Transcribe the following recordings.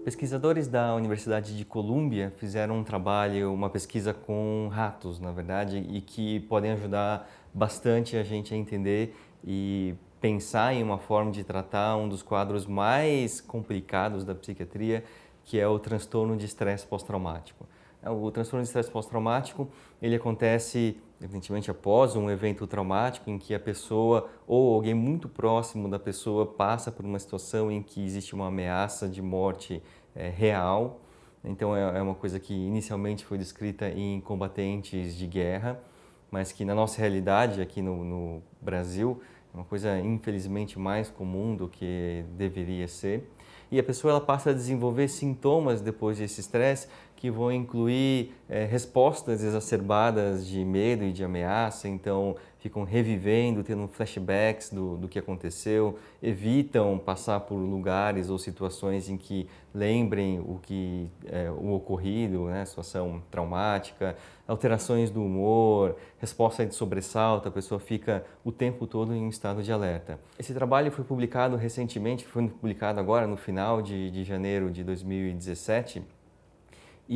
Pesquisadores da Universidade de Colômbia fizeram um trabalho, uma pesquisa com ratos, na verdade, e que podem ajudar bastante a gente a entender e pensar em uma forma de tratar um dos quadros mais complicados da psiquiatria, que é o transtorno de estresse pós-traumático. O transtorno de estresse pós-traumático, ele acontece, evidentemente, após um evento traumático em que a pessoa ou alguém muito próximo da pessoa passa por uma situação em que existe uma ameaça de morte real. Então, é uma coisa que inicialmente foi descrita em combatentes de guerra, mas que na nossa realidade aqui no Brasil é uma coisa infelizmente mais comum do que deveria ser. E a pessoa ela passa a desenvolver sintomas depois desse estresse que vão incluir respostas exacerbadas de medo e de ameaça, então ficam revivendo, tendo flashbacks do que aconteceu, evitam passar por lugares ou situações em que lembrem o ocorrido, né, situação traumática, alterações do humor, resposta de sobressalto, a pessoa fica o tempo todo em um estado de alerta. Esse trabalho foi publicado recentemente, foi publicado agora no final de janeiro de 2017,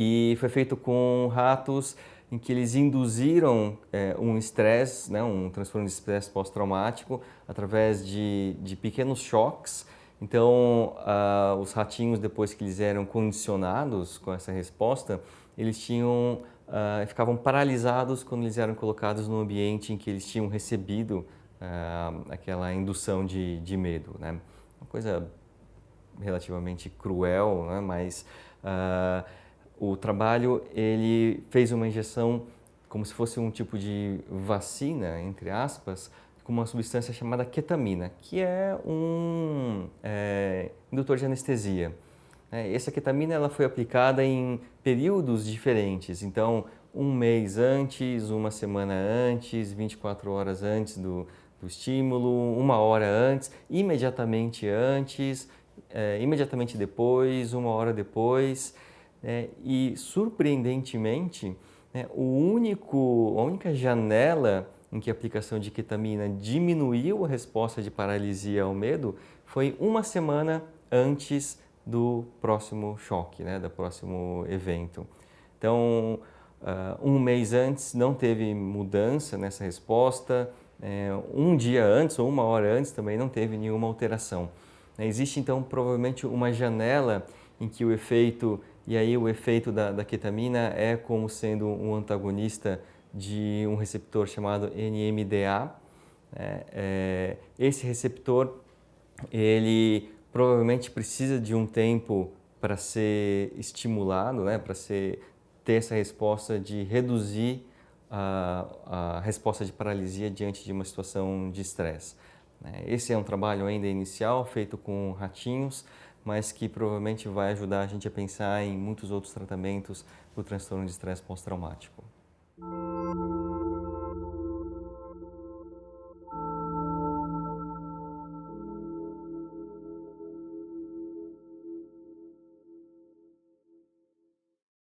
e foi feito com ratos em que eles induziram um estresse, né, um transtorno de estresse pós-traumático através de pequenos choques. Então, os ratinhos, depois que eles eram condicionados com essa resposta, eles ficavam paralisados quando eles eram colocados no ambiente em que eles tinham recebido aquela indução de medo, né? Uma coisa relativamente cruel, né? Mas o trabalho ele fez uma injeção como se fosse um tipo de vacina, entre aspas, com uma substância chamada ketamina, que é um indutor de anestesia. Essa ketamina ela foi aplicada em períodos diferentes, então um mês antes, uma semana antes, 24 horas antes do estímulo, uma hora antes, imediatamente antes, imediatamente depois, uma hora depois. E surpreendentemente, né, a única janela em que a aplicação de ketamina diminuiu a resposta de paralisia ao medo foi uma semana antes do próximo choque, né, do próximo evento. Então, um mês antes não teve mudança nessa resposta, um dia antes ou uma hora antes também não teve nenhuma alteração. Existe então provavelmente uma janela em que o efeito, e aí o efeito da ketamina é como sendo um antagonista de um receptor chamado NMDA. Esse receptor, ele provavelmente precisa de um tempo para ser estimulado, né, para ter essa resposta de reduzir a resposta de paralisia diante de uma situação de estresse. Esse é um trabalho ainda inicial, feito com ratinhos, mas que provavelmente vai ajudar a gente a pensar em muitos outros tratamentos do transtorno de estresse pós-traumático.